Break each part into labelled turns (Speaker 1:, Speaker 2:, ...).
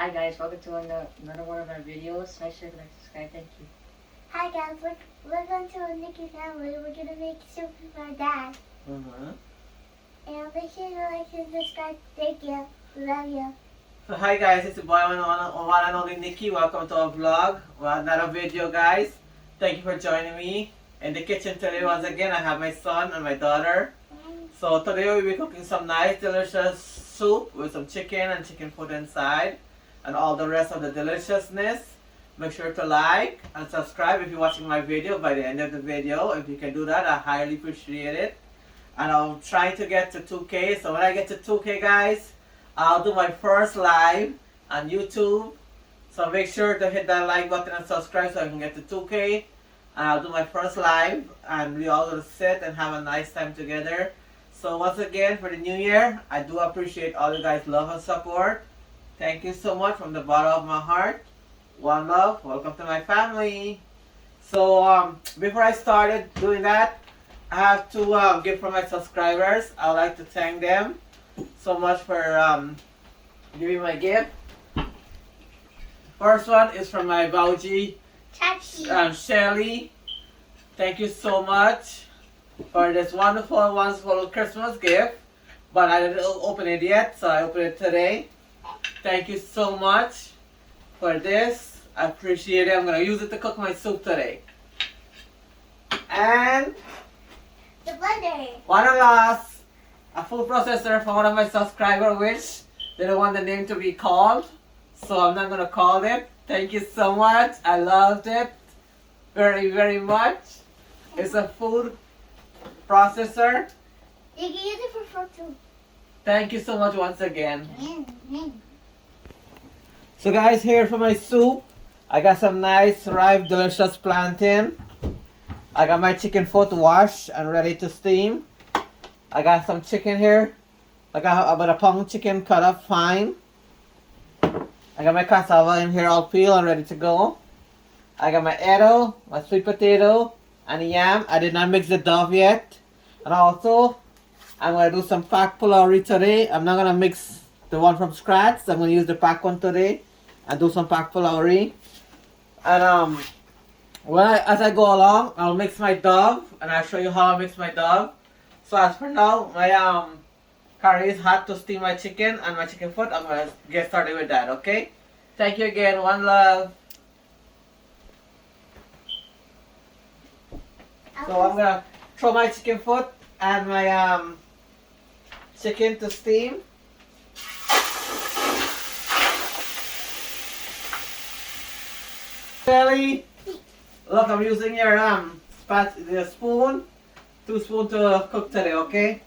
Speaker 1: Hi guys, welcome to another one of our videos. Make sure to like, subscribe. Thank you.
Speaker 2: Hi guys, welcome to Nikki's family. We're gonna make soup with our dad. And make sure to like and subscribe. Thank you. We love you.
Speaker 3: So hi guys, it's your boy one and only Nikki. Welcome to our vlog. Well, another video guys. Thank you for joining me. In the kitchen today once again I have my son and my daughter. So today we'll be cooking some nice delicious soup with some chicken and chicken foot inside and all the rest of the deliciousness. Make sure to like and subscribe if you're watching my video by the end of the video. If you can do that, I highly appreciate it. And I'm trying to get to 2K. So when I get to 2K guys, I'll do my first live on YouTube. So make sure to hit that like button and subscribe so I can get to 2K. And I'll do my first live and we all will sit and have a nice time together. So once again for the new year, I do appreciate all you guys' love and support. Thank you so much from the bottom of my heart. One love, welcome to my family. So before I started doing that, I have to give for my subscribers. I would like to thank them so much for giving my gift. First one is from my Bauji, Shelly. Thank you so much for this wonderful Christmas gift. But I didn't open it yet, so I opened it today. Thank you so much for this. I appreciate it. I'm going to use it to cook my soup today. And
Speaker 2: The blender.
Speaker 3: one last, a food processor for one of my subscribers, which they don't want the name to be called. So I'm not going to call it. Thank you so much. I loved it very, very much. It's a food processor.
Speaker 2: You can use it for fruit too.
Speaker 3: Thank you so much once again. So guys, here for my soup, I got some nice, ripe, delicious plantain. I got my chicken foot washed and ready to steam. I got some chicken here. I got about a pound chicken cut up fine. I got my cassava in here all peeled and ready to go. I got my eddo, my sweet potato, and yam. I did not mix the dough yet. And also, I'm going to do some pack pulaury today. I'm not going to mix the one from scratch. So I'm going to use the pack one today and do some pack pulaury. And as I go along, I'll mix my dough and I'll show you how I mix my dough. So as for now, my curry is hot to steam my chicken and my chicken foot. I'm going to get started with that, okay? Thank you again. One love. So I'm going to throw my chicken foot and my chicken to steam. Shelly, look, I'm using your the spoon, 2 spoons to cook today, okay?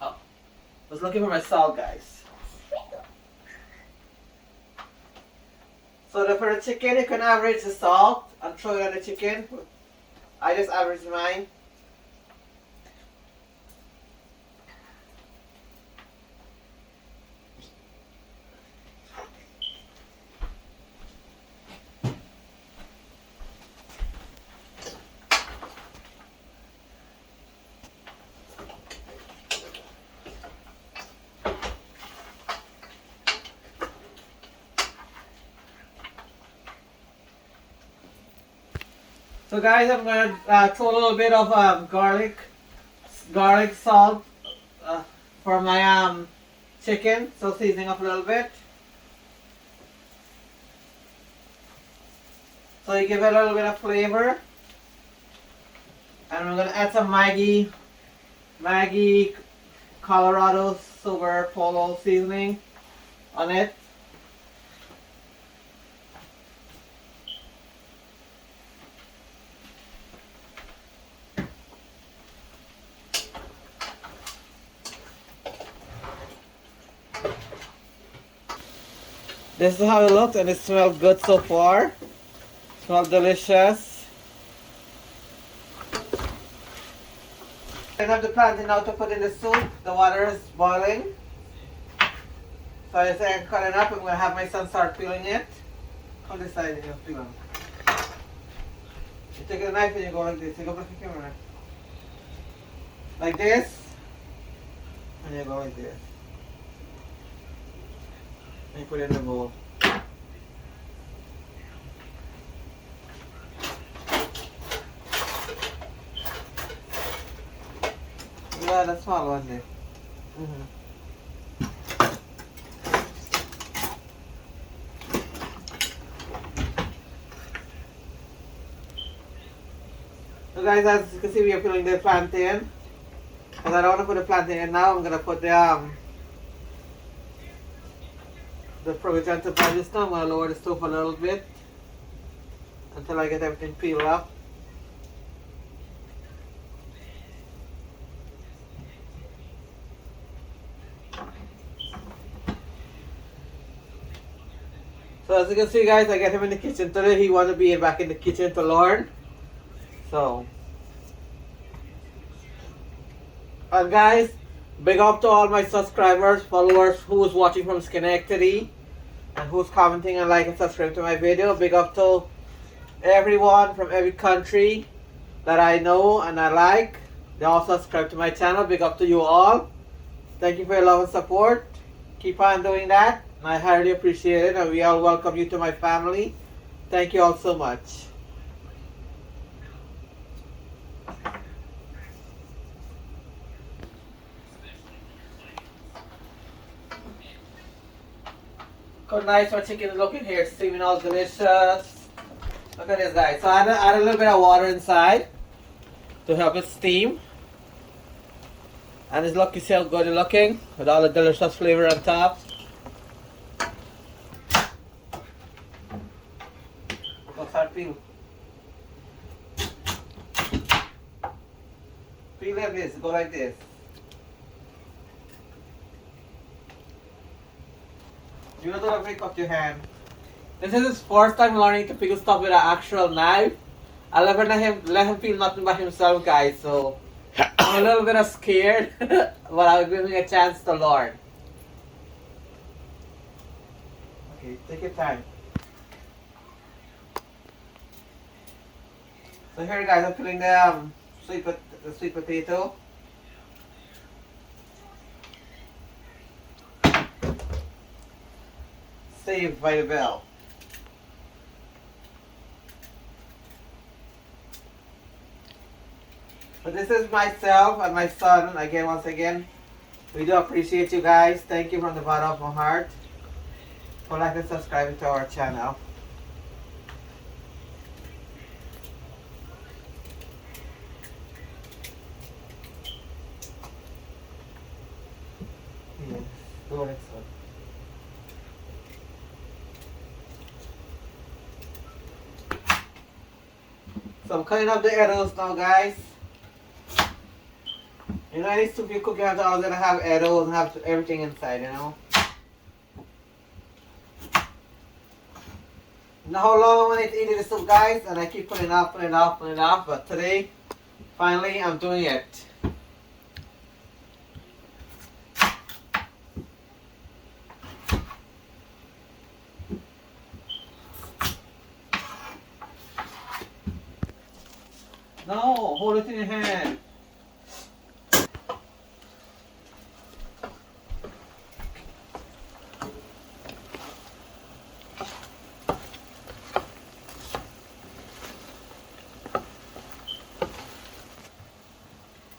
Speaker 3: Oh, I was looking for my salt, guys. So for the chicken, you can average the salt and throw it on the chicken. I just average mine. So guys, I'm going to throw a little bit of garlic salt for my chicken, so seasoning up a little bit. So you give it a little bit of flavor. And I'm going to add some Maggi Colorado Silver Polo seasoning on it. This is how it looks and it smells good so far. Smells delicious. I have the plantain now to put in the soup. The water is boiling. So I say I'm cutting up. I'm going to have my son start peeling it. Come this side and you'll peel them. You take a knife and you go like this. You go back to the camera. Like this. And you go like this. And you put it in the bowl. Yeah, that's small one there. So guys, as you can see, we are peeling the plantain. Because I don't want to put the plantain in now, I'm going to put the provision to pan this now. I'm going to lower the stove a little bit until I get everything peeled up. So as you can see guys, I get him in the kitchen today. He wants to be back in the kitchen to learn. So, and guys, big up to all my subscribers, followers who's watching from Schenectady and who's commenting and like and subscribing to my video. Big up to everyone from every country that I know and I like. They all subscribe to my channel. Big up to you all. Thank you for your love and support. Keep on doing that. I highly appreciate it, and we all welcome you to my family. Thank you all so much. Look how nice my chicken is looking here, steaming all delicious. Look at this guys. So I add a little bit of water inside to help it steam. And it's looking so good looking with all the delicious flavor on top. Start peel. Peel like this, go like this. You don't have to pick up your hand. This is his first time learning to peel stuff with an actual knife. I'll never let him peel nothing by himself, guys, so I'm a little bit scared, but I'll give him a chance to learn. Okay, take your time. So here guys, I'm peeling the sweet potato. Saved by the bell. So this is myself and my son. Again, once again, we do appreciate you guys. Thank you from the bottom of my heart for like and subscribing to our channel. Yes, go next one. So I'm cutting up the arrows now, guys. You know, any soup you cook, you have to always have arrows and have everything inside, you know. Now how long I'm going to eat this soup, guys, and I keep putting it off, but today, finally, I'm doing it. No, hold it in your hand.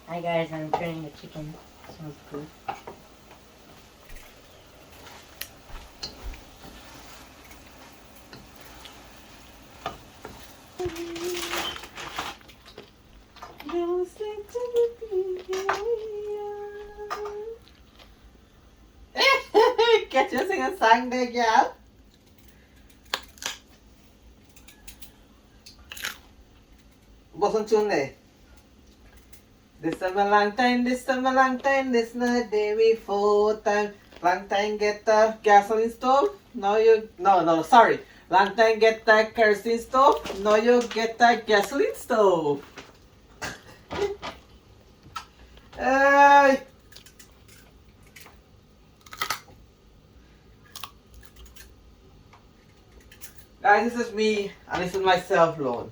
Speaker 1: Hi guys, I'm turning the chicken. Smells good.
Speaker 3: Catch you sing a song there, girl. What's on tune there? This time a long time, this time a long time, this not day before time. Long time get the gasoline stove, now you, no, sorry. Long time get the kerosene stove, now you get the gasoline stove. Hey! Guys, this is me, and this is my self-loan.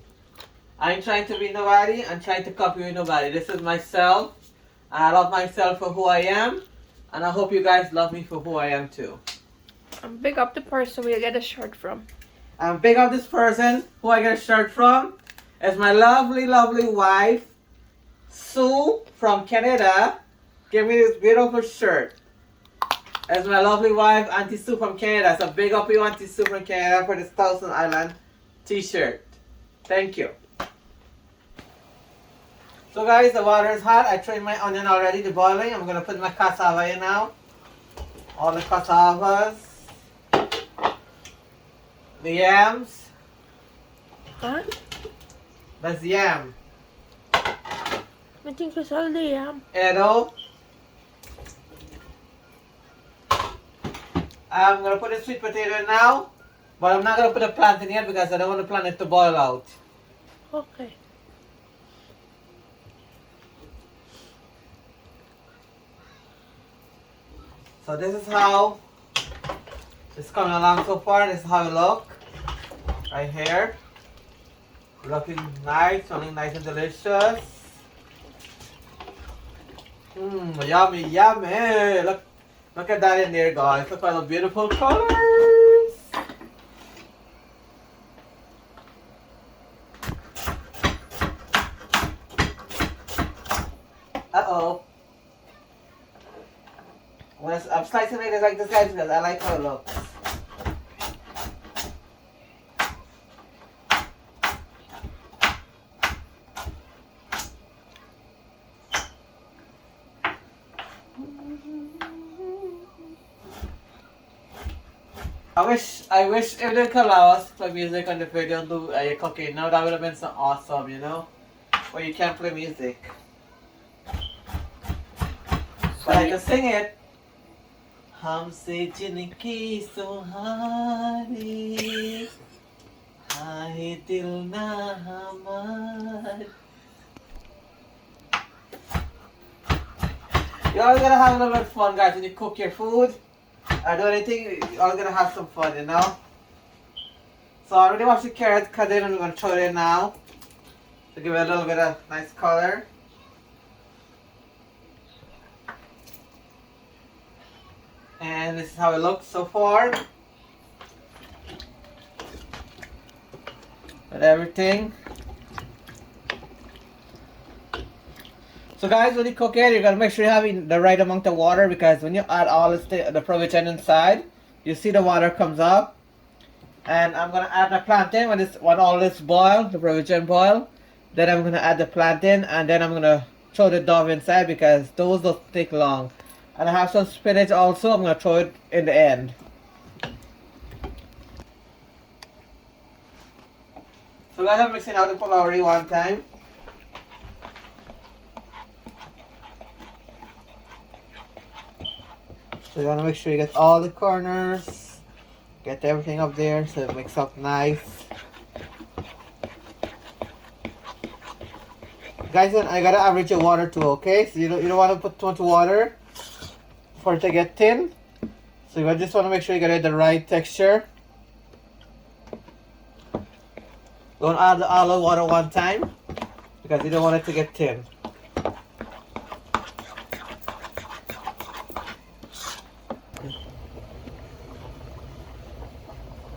Speaker 3: I ain't trying to be nobody. I'm trying to copy nobody. This is myself. I love myself for who I am. And I hope you guys love me for who I am too.
Speaker 4: And big up the person we get a shirt from.
Speaker 3: I'm big up this person who I get a shirt from. It's my lovely, lovely wife, Sue from Canada. Give me this beautiful shirt. It's my lovely wife, Auntie Sue from Canada. So big up you, Auntie Sue from Canada, for this Thousand Island t-shirt. Thank you. So guys, the water is hot. I trained my onion already to boiling. I'm going to put my cassava in now. All the cassavas. The yams.
Speaker 4: Huh?
Speaker 3: That's yam.
Speaker 4: I think it's all the yam.
Speaker 3: Edo. I'm going to put the sweet potato in now. But I'm not going to put the plantain yet because I don't want the plantain to boil out.
Speaker 4: Okay.
Speaker 3: So this is how it's coming along so far. This is how it look. Right here. Looking nice, smelling nice and delicious. Yummy, yummy. Look at that in there, guys. Look at the beautiful colors. Uh-oh. I'm slicing it like this, guys, because I like how it looks. I wish if they could allow us to play music on the video and do cooking. Now that would have been so awesome, you know? But you can't play music. But I can sing it. हमसे जिनकी सुहानी हाय दिल ना हमार. You're all gonna have a little bit of fun, guys, when you cook your food or do anything. You're all gonna have some fun, you know. So I already washed the carrot, cut it, and I'm gonna throw it in now to give it a little bit of nice color. And this is how it looks so far. With everything. So guys, when you cook it, you gotta make sure you're having the right amount of water, because when you add all the provision inside, you see the water comes up. And I'm gonna add my plantain when all this boil, the provision boil. Then I'm gonna add the plantain, and then I'm gonna throw the dove inside because those don't take long. And I have some spinach also. I'm going to throw it in the end. So guys, I'm mixing out the flour one time. So you want to make sure you get all the corners. Get everything up there so it mix up nice. Guys, I got to average your water too, okay? So you don't want to put too much water for it to get thin. So you just want to make sure you get the right texture. Don't add all the water one time because you don't want it to get thin.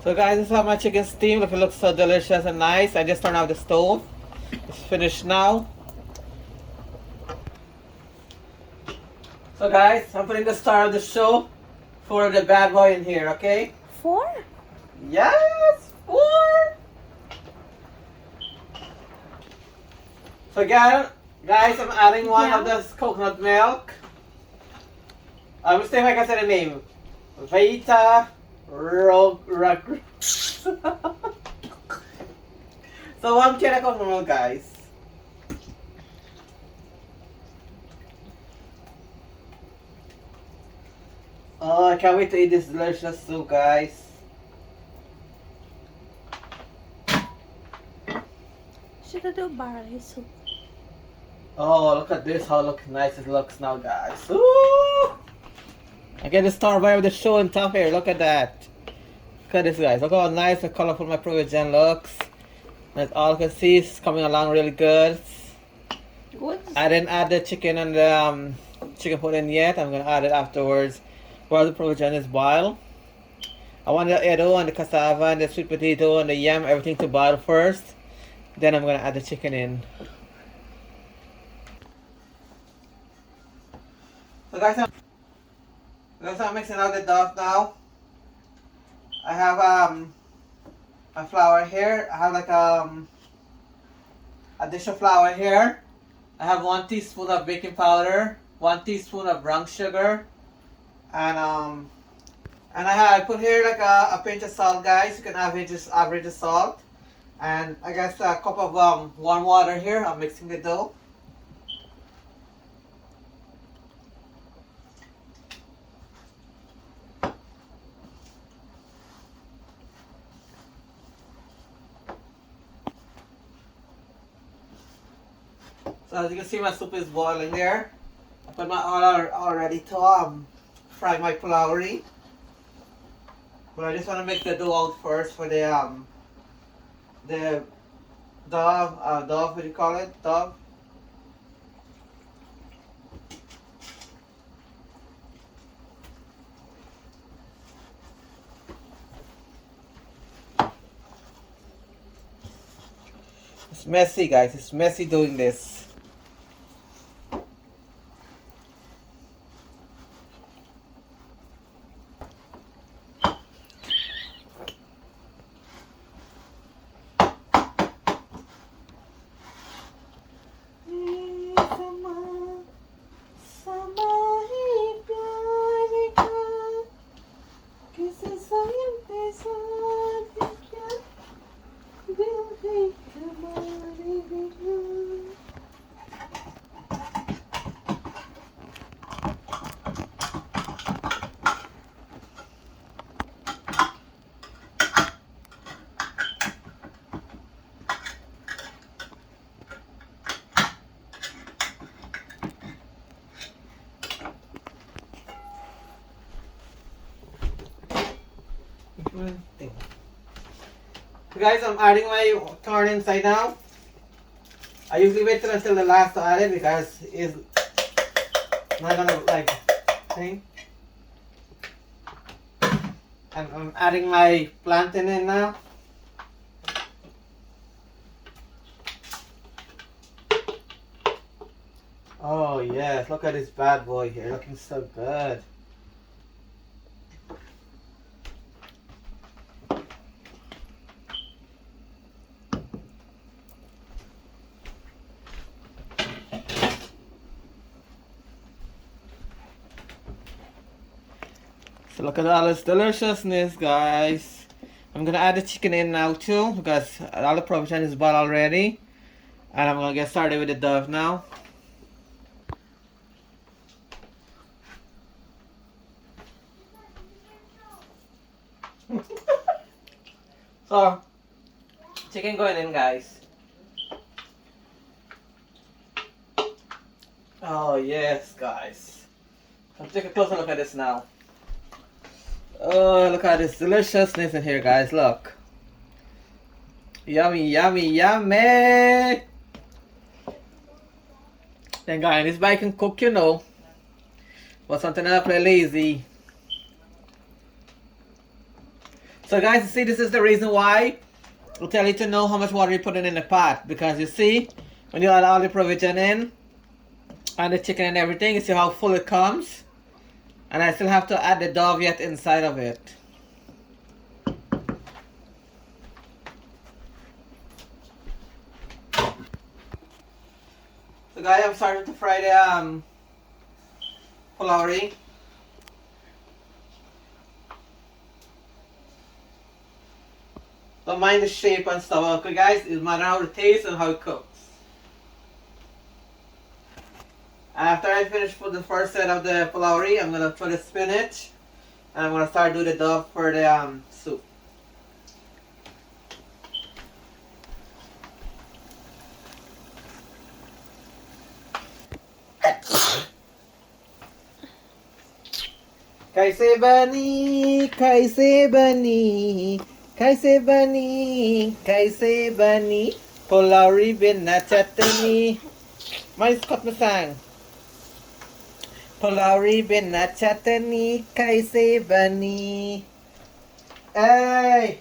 Speaker 3: So guys, this is how my chicken steamed. Look, it looks so delicious and nice. I just turned off the stove. It's finished now. So guys, I'm putting the star of the show for the bad boy in here, okay?
Speaker 4: 4?
Speaker 3: Yes, 4! So again, guys, I'm adding one of this coconut milk. I will say like I said the name. Vita So 1 can of coconut milk, guys. Oh, I can't wait to eat this delicious soup, guys.
Speaker 4: Should I do barley soup?
Speaker 3: Oh, look at this, how nice it looks now, guys. Ooh! I get the star by with the show on top here, look at that. Look at this, guys. Look how nice and colorful my provision looks. As all you can see, it's coming along really good.
Speaker 4: Good.
Speaker 3: I didn't add the chicken and the chicken pudding yet. I'm gonna add it afterwards while the provision is boiled. I want the edo and the cassava and the sweet potato and the yam, everything to boil first. Then I'm gonna add the chicken in. So guys, I'm mixing out the dough now. I have my flour here. I have like a dish of flour here. I have 1 teaspoon of baking powder, 1 teaspoon of brown sugar, and I put here like a pinch of salt, guys. You can average the salt, and I guess a cup of warm water here. I'm mixing the dough. So as you can see, my soup is boiling there. I put my oil all ready to fry my flour. But I just want to make the dough out first for the dove, what do you call it? Dove. It's messy, guys. It's messy doing this. So guys, I'm adding my corn inside now. I usually wait until the last to add it because it's not gonna like thing. And I'm adding my plantain in now. Oh yes, look at this bad boy here, looking so good. So look at all this deliciousness, guys. I'm gonna add the chicken in now too because all the provision is boiled already. And I'm gonna get started with the dove now. So, chicken going in, guys. Oh yes, guys. Let's take a closer look at this now. Oh, look at this deliciousness in here, guys. Look. Yummy, yummy, yummy. Then, guys, this bike can cook, you know. But something I play lazy. So, guys, you see, this is the reason why I'll tell you to know how much water you put in the pot. Because you see, when you add all the provision in, and the chicken and everything, you see how full it comes. And I still have to add the dove yet inside of it. So guys, I'm starting to fry the flour. Don't mind the shape and stuff, okay guys? It matters how it tastes and how it cooks. After I finish with the first set of the flour, I'm gonna put the spinach, and I'm gonna start doing the dove for the soup. Kaise bani, Kaise bani, kaise bani, pulao bin na chutney. Mais cut me sang. Pulao bin na chutney, kaise bani. Hey,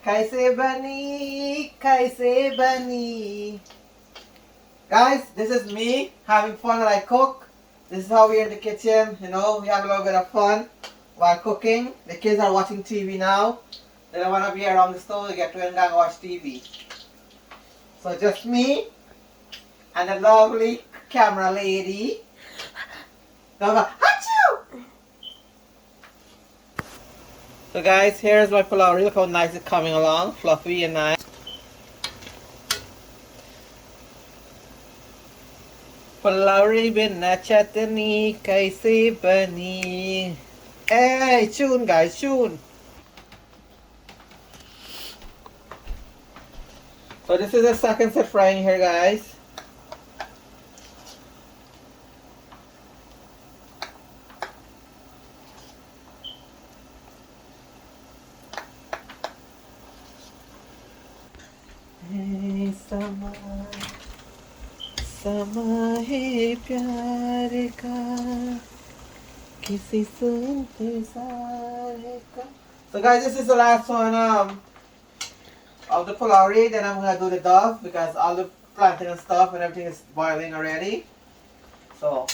Speaker 3: kaise bani, kaise bani. Guys, this is me having fun while I cook. This is how we're in the kitchen, you know, we have a little bit of fun while cooking. The kids are watching TV now. They don't want to be around the stove, they get to and watch TV. So just me and the lovely camera lady. Now go, achoo! So guys, here's my pulao. Look how nice it's coming along, fluffy and nice. Pulao bin na chutney, kaise bani. Hey, tune guys, tune. So this is the second set frying here, guys. Hey, sama, sama hai pyar ka, kisi sun intezar ka. So guys, this is the last one of the pulao. Then I'm gonna do the dove because all the plantain and stuff and everything is boiling already. So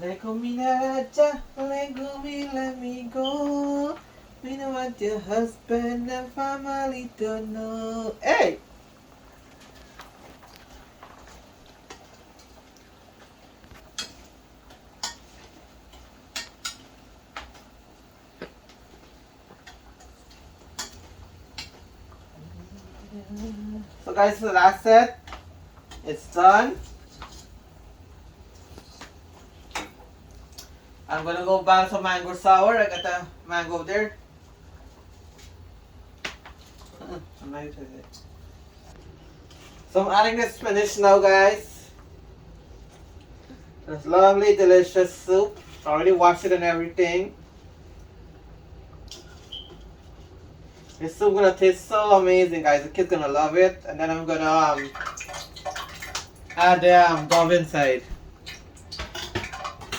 Speaker 3: let me go. We don't want your husband and family to know. Hey! So guys, this is the last set. It's done. I'm gonna go balance some mango sour. I got the mango there. So I'm adding the spinach now, guys. This lovely, delicious soup. Already washed it and everything. This soup gonna taste so amazing, guys. The kids gonna love it. And then I'm gonna add the dove inside.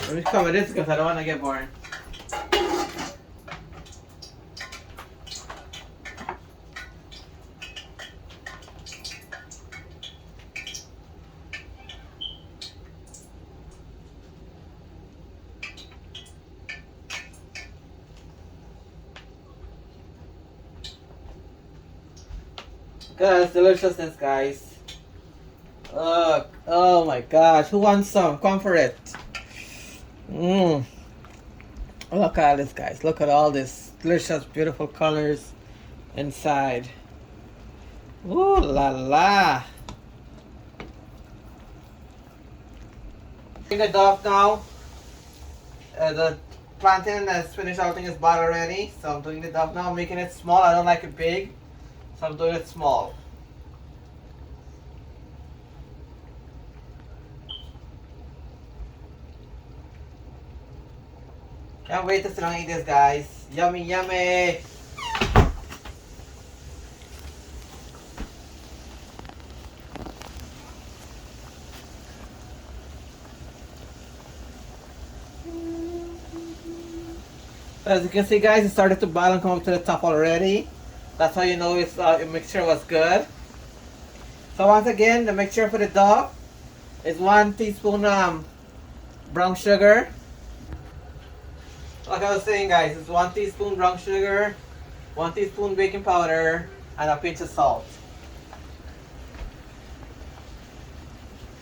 Speaker 3: Let me cover this because I don't wanna get bored. Guys, deliciousness, guys. Look, oh my gosh, who wants some? Come for it. Look at all this, guys. Look at all this delicious, beautiful colors inside. Ooh la la. In the dove now. The plantain and spinach, everything is boiled already. So I'm doing the dove now. I'm making it small. I don't like it big. So I'm doing it small. Can't wait to sit down and eat this, guys. Yummy, yummy. As you can see, guys, it started to boil and come up to the top already. That's how you know its mixture was good. So once again, the mixture for the dove is 1 teaspoon brown sugar. Like I was saying, guys, it's 1 teaspoon brown sugar, 1 teaspoon baking powder, and a pinch of salt.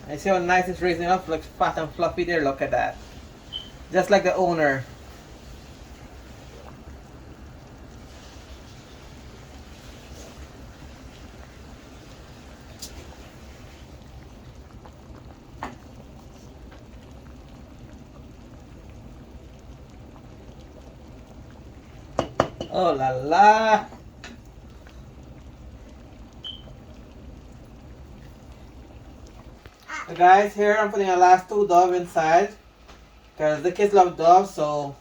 Speaker 3: And see how nice it's raising up, looks fat and fluffy there, look at that. Just like the owner. Oh la la! So guys, here I'm putting the last 2 dove inside because the kids love dove, so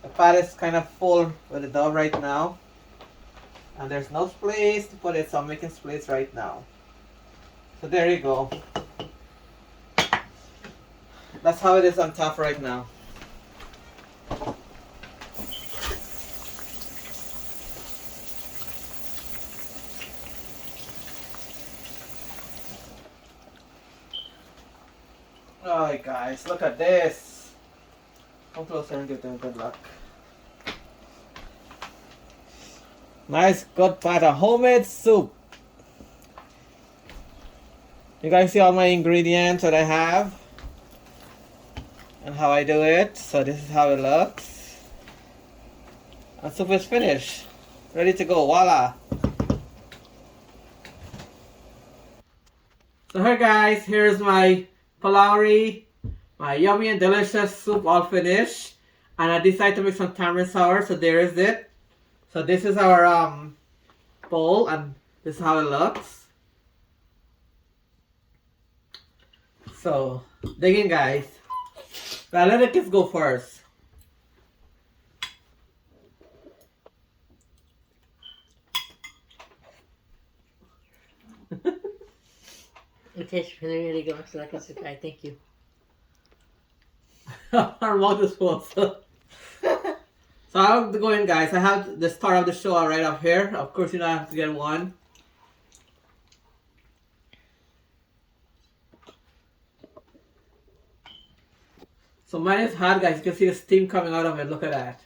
Speaker 3: The pot is kind of full with the dough right now. And there's no place to put it, so I'm making space right now. So there you go. That's how it is on top right now. Alright guys, look at this. Come closer and give them good luck. Nice good pot of homemade soup. You guys see all my ingredients that I have? And how I do it. So this is how it looks. And soup is finished. Ready to go, voila. So here guys, here's my palauri, my yummy and delicious soup all finished. And I decided to make some tamarind sour, so there is it. So this is our bowl and this is how it looks. So dig in guys. But let the kids go first.
Speaker 1: It tastes really, really good. So like I said, thank you.
Speaker 3: Our mouth is full. So I have to go in guys. I have the star of the show right up here. Of course you know I have to get one. So mine is hot guys. You can see the steam coming out of it. Look at that.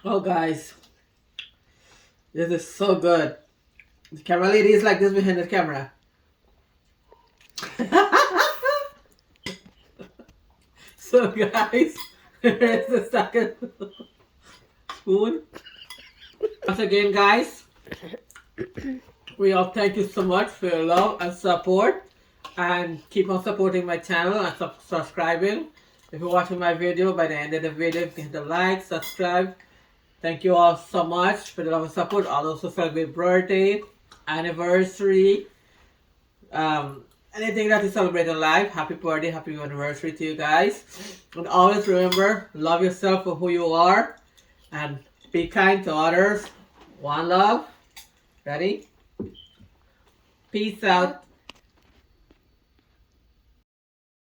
Speaker 3: Oh guys. This is so good. The camera lady is like this behind the camera. So guys, here's the second spoon. Once again guys, we all thank you so much for your love and support. And keep on supporting my channel and subscribing. If you're watching my video, by the end of the video, you can hit the like, subscribe. Thank you all so much for the love and support. I'll also celebrate birthday, anniversary, anything that you celebrate in life. Happy birthday, happy anniversary to you guys. And always remember, love yourself for who you are. And be kind to others. One love. Ready? Peace out.